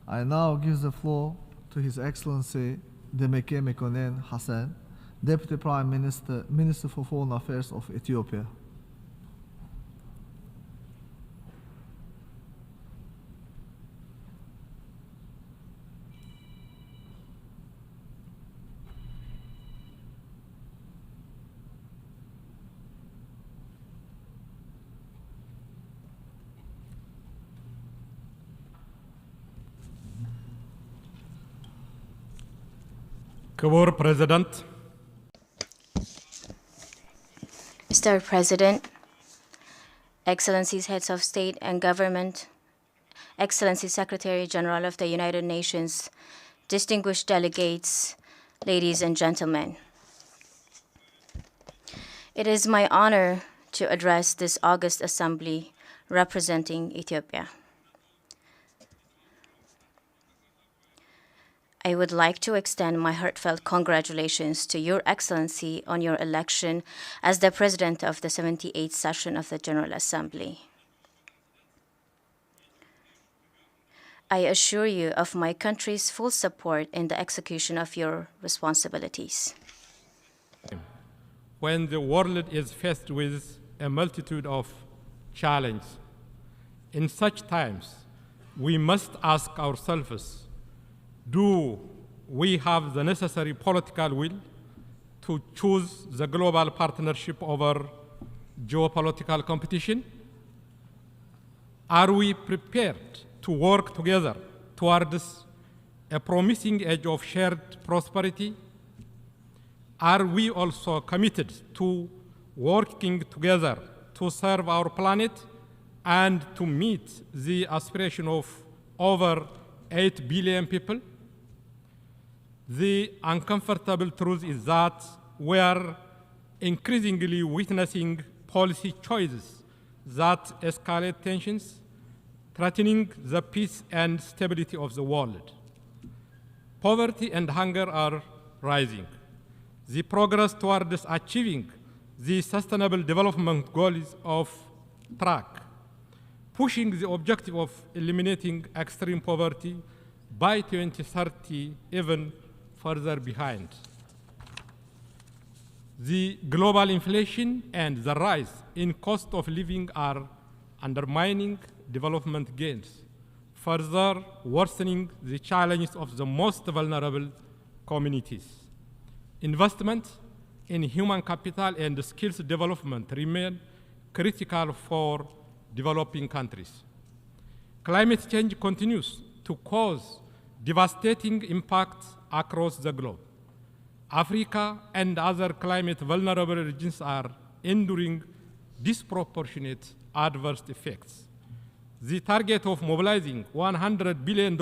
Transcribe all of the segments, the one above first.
I now give the floor to His Excellency Demeke Mekonnen Hassan, Deputy Prime Minister, Minister for Foreign Affairs of Ethiopia. Kabur President. Mr. President, Excellencies, Heads of State and Government, Excellency Secretary General of the United Nations, distinguished delegates, ladies and gentlemen. It is my honor to address this August Assembly representing Ethiopia. I would like to extend my heartfelt congratulations to Your Excellency on your election as the President of the 78th session of the General Assembly. I assure you of my country's full support in the execution of your responsibilities. When the world is faced with a multitude of challenges, in such times, we must ask ourselves, do we have the necessary political will to choose the global partnership over geopolitical competition? Are we prepared to work together towards a promising age of shared prosperity? Are we also committed to working together to serve our planet and to meet the aspiration of over 8 billion people? The uncomfortable truth is that we are increasingly witnessing policy choices that escalate tensions, threatening the peace and stability of the world. Poverty and hunger are rising. The progress towards achieving the Sustainable Development Goals of track, pushing the objective of eliminating extreme poverty by 2030 even further behind. The global inflation and the rise in cost of living are undermining development gains, further worsening the challenges of the most vulnerable communities. Investment in human capital and skills development remain critical for developing countries. Climate change continues to cause devastating impacts across the globe. Africa and other climate vulnerable regions are enduring disproportionate adverse effects. The target of mobilizing $100 billion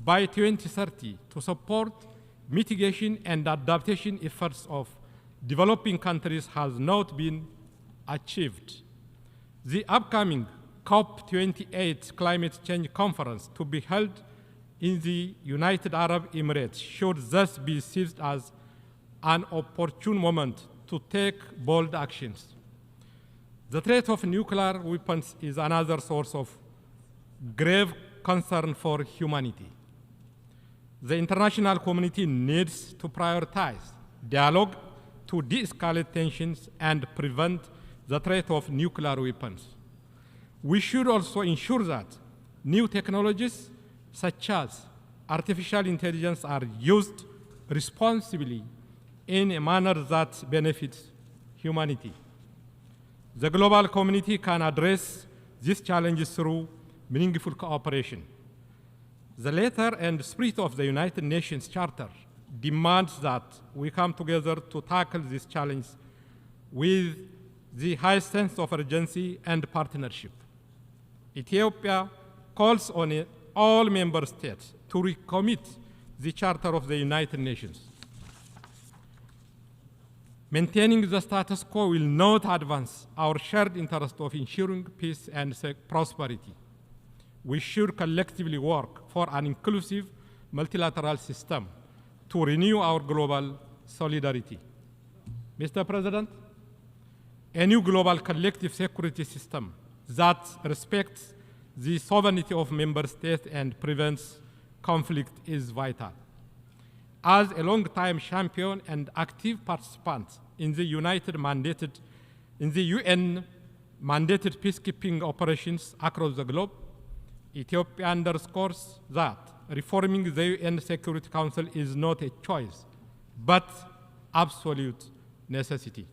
by 2030 to support mitigation and adaptation efforts of developing countries has not been achieved. The upcoming COP28 climate change conference to be held in the United Arab Emirates should thus be seized as an opportune moment to take bold actions. The threat of nuclear weapons is another source of grave concern for humanity. The international community needs to prioritize dialogue to de-escalate tensions and prevent the threat of nuclear weapons. We should also ensure that new technologies such as artificial intelligence are used responsibly in a manner that benefits humanity. The global community can address these challenges through meaningful cooperation. The letter and spirit of the United Nations Charter demands that we come together to tackle this challenge with the highest sense of urgency and partnership. Ethiopia calls on all member states to recommit the Charter of the United Nations. Maintaining the status quo will not advance our shared interest of ensuring peace and prosperity. We should collectively work for an inclusive multilateral system to renew our global solidarity. Mr. President, a new global collective security system that respects the sovereignty of member states and prevents conflict is vital. As a long-time champion and active participant in the UN mandated peacekeeping operations across the globe, Ethiopia underscores that reforming the UN Security Council is not a choice, but absolute necessity.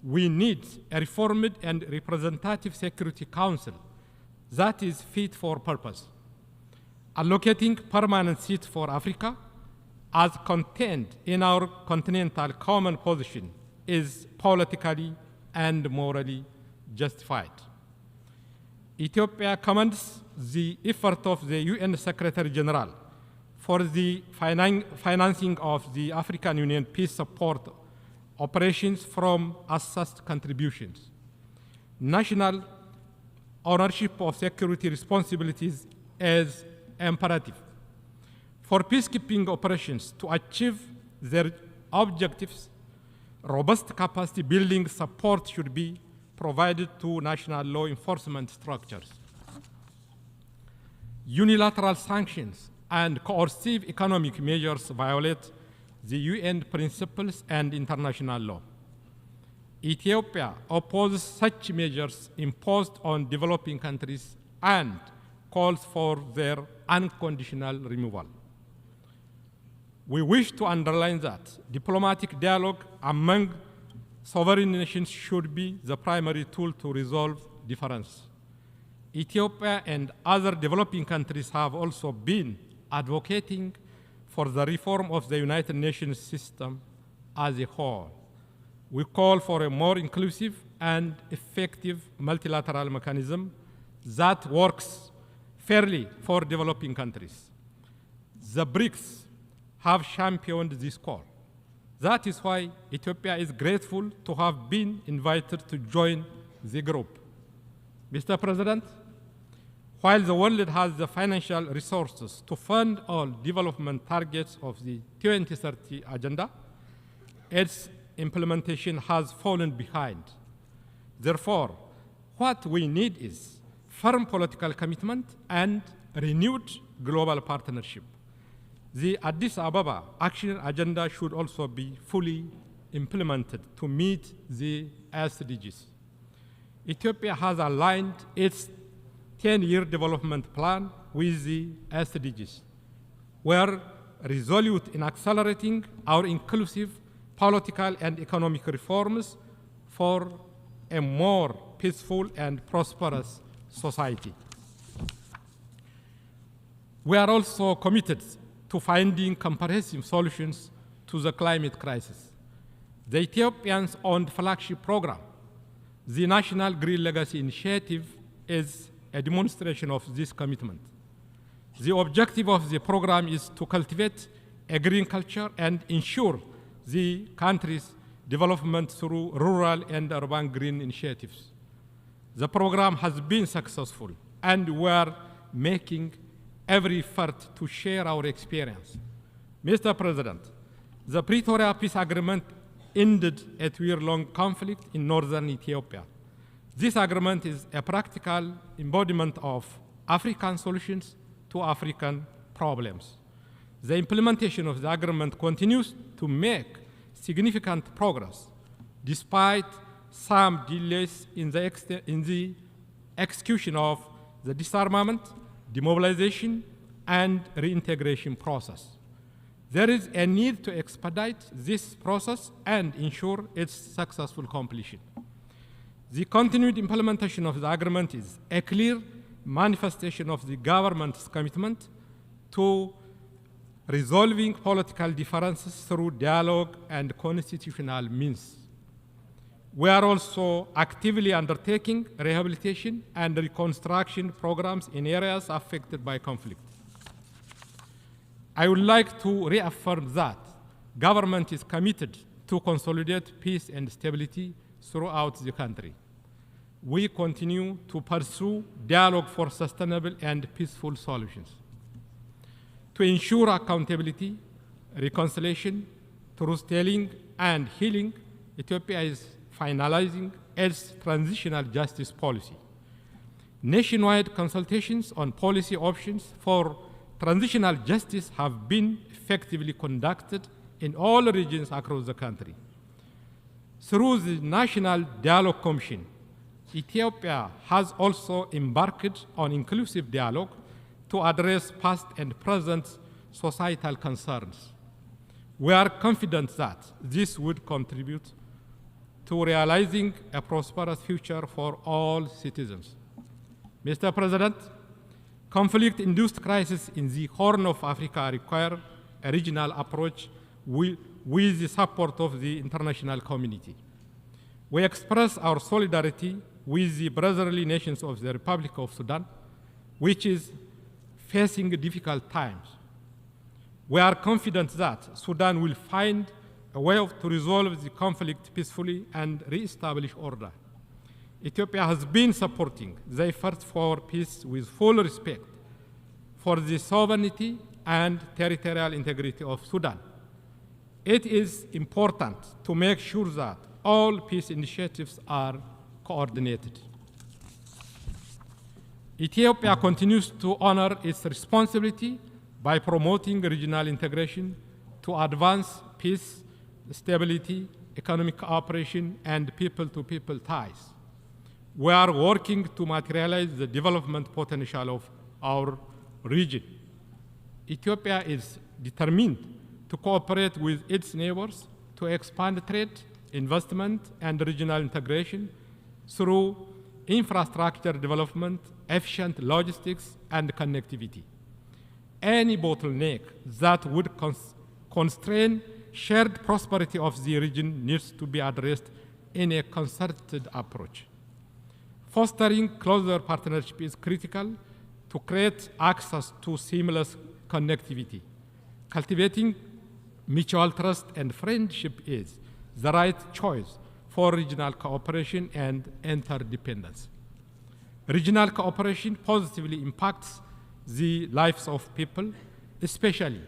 We need a reformed and representative Security Council that is fit for purpose. Allocating permanent seats for Africa, as contained in our continental common position, is politically and morally justified. Ethiopia commends the effort of the UN Secretary General for the financing of the African Union peace support operations from assessed contributions. National ownership of security responsibilities is imperative. For peacekeeping operations to achieve their objectives, robust capacity building support should be provided to national law enforcement structures. Unilateral sanctions and coercive economic measures violate the UN principles and international law. Ethiopia opposes such measures imposed on developing countries and calls for their unconditional removal. We wish to underline that diplomatic dialogue among sovereign nations should be the primary tool to resolve differences. Ethiopia and other developing countries have also been advocating for the reform of the United Nations system as a whole. We call for a more inclusive and effective multilateral mechanism that works fairly for developing countries. The BRICS have championed this call. That is why Ethiopia is grateful to have been invited to join the group. Mr. President, while the world has the financial resources to fund all development targets of the 2030 Agenda, its implementation has fallen behind. Therefore, what we need is firm political commitment and renewed global partnership. The Addis Ababa Action Agenda should also be fully implemented to meet the SDGs. Ethiopia has aligned its 10-year development plan with the SDGs. We are resolute in accelerating our inclusive political and economic reforms for a more peaceful and prosperous society. We are also committed to finding comprehensive solutions to the climate crisis. The Ethiopians-owned flagship program, the National Green Legacy Initiative, is a demonstration of this commitment. The objective of the program is to cultivate a green culture and ensure the country's development through rural and urban green initiatives. The program has been successful, and we are making every effort to share our experience. Mr. President, the Pretoria Peace Agreement ended a two-year-long conflict in northern Ethiopia. This agreement is a practical embodiment of African solutions to African problems. The implementation of the agreement continues to make significant progress, despite some delays in the execution of the disarmament, demobilization, and reintegration process. There is a need to expedite this process and ensure its successful completion. The continued implementation of the agreement is a clear manifestation of the government's commitment to resolving political differences through dialogue and constitutional means. We are also actively undertaking rehabilitation and reconstruction programs in areas affected by conflict. I would like to reaffirm that government is committed to consolidate peace and stability throughout the country. We continue to pursue dialogue for sustainable and peaceful solutions. To ensure accountability, reconciliation, truth-telling, and healing, Ethiopia is finalizing its transitional justice policy. Nationwide consultations on policy options for transitional justice have been effectively conducted in all regions across the country. Through the National Dialogue Commission, Ethiopia has also embarked on inclusive dialogue to address past and present societal concerns. We are confident that this would contribute to realizing a prosperous future for all citizens. Mr. President, conflict-induced crises in the Horn of Africa require a regional approach with the support of the international community. We express our solidarity with the brotherly nations of the Republic of Sudan, which is facing difficult times. We are confident that Sudan will find a way to resolve the conflict peacefully and re-establish order. Ethiopia has been supporting the efforts for peace with full respect for the sovereignty and territorial integrity of Sudan. It is important to make sure that all peace initiatives are coordinated. Ethiopia continues to honor its responsibility by promoting regional integration to advance peace, stability, economic cooperation, and people-to-people ties. We are working to materialize the development potential of our region. Ethiopia is determined to cooperate with its neighbors to expand trade, investment, and regional integration through infrastructure development, efficient logistics, and connectivity. Any bottleneck that would constrain shared prosperity of the region needs to be addressed in a concerted approach. Fostering closer partnership is critical to create access to seamless connectivity. Cultivating mutual trust and friendship is the right choice for regional cooperation and interdependence. Regional cooperation positively impacts the lives of people, especially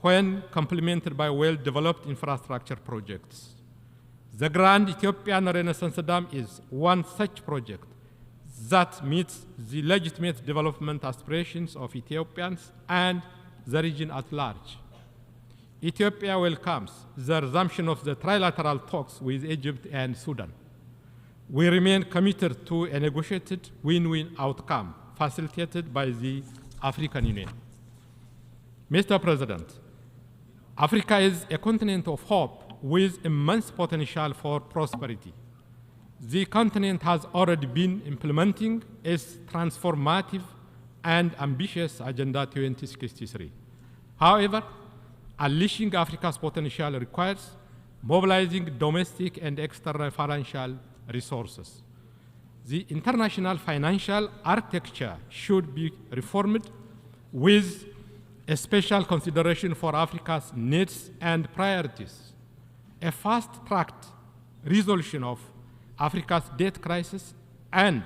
when complemented by well-developed infrastructure projects. The Grand Ethiopian Renaissance Dam is one such project that meets the legitimate development aspirations of Ethiopians and the region at large. Ethiopia welcomes the resumption of the trilateral talks with Egypt and Sudan. We remain committed to a negotiated win-win outcome facilitated by the African Union. Mr. President, Africa is a continent of hope with immense potential for prosperity. The continent has already been implementing its transformative and ambitious Agenda 2063. However, unleashing Africa's potential requires mobilizing domestic and external financial resources. The international financial architecture should be reformed with a special consideration for Africa's needs and priorities. A fast-tracked resolution of Africa's debt crisis and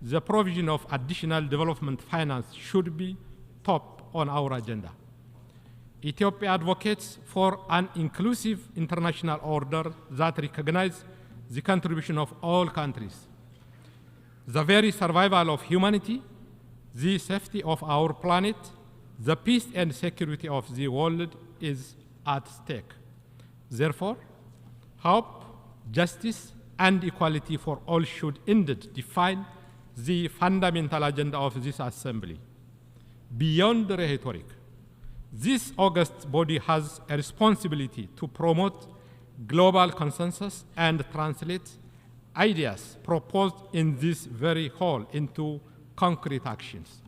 the provision of additional development finance should be top on our agenda. Ethiopia advocates for an inclusive international order that recognizes the contribution of all countries. The very survival of humanity, the safety of our planet, the peace and security of the world is at stake. Therefore, hope, justice, and equality for all should indeed define the fundamental agenda of this assembly. Beyond the rhetoric, this august body has a responsibility to promote global consensus and translate ideas proposed in this very hall into concrete actions.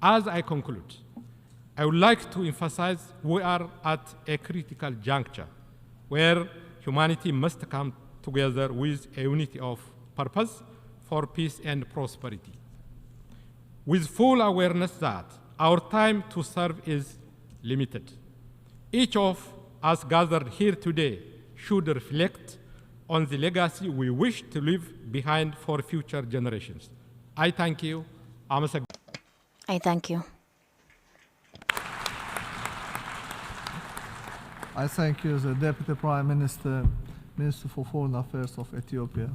As I conclude, I would like to emphasize we are at a critical juncture where humanity must come together with a unity of purpose for peace and prosperity. With full awareness that our time to serve is limited, each of us gathered here today should reflect on the legacy we wish to leave behind for future generations. I thank you. I thank you. I thank you, the Deputy Prime Minister, Minister for Foreign Affairs of Ethiopia.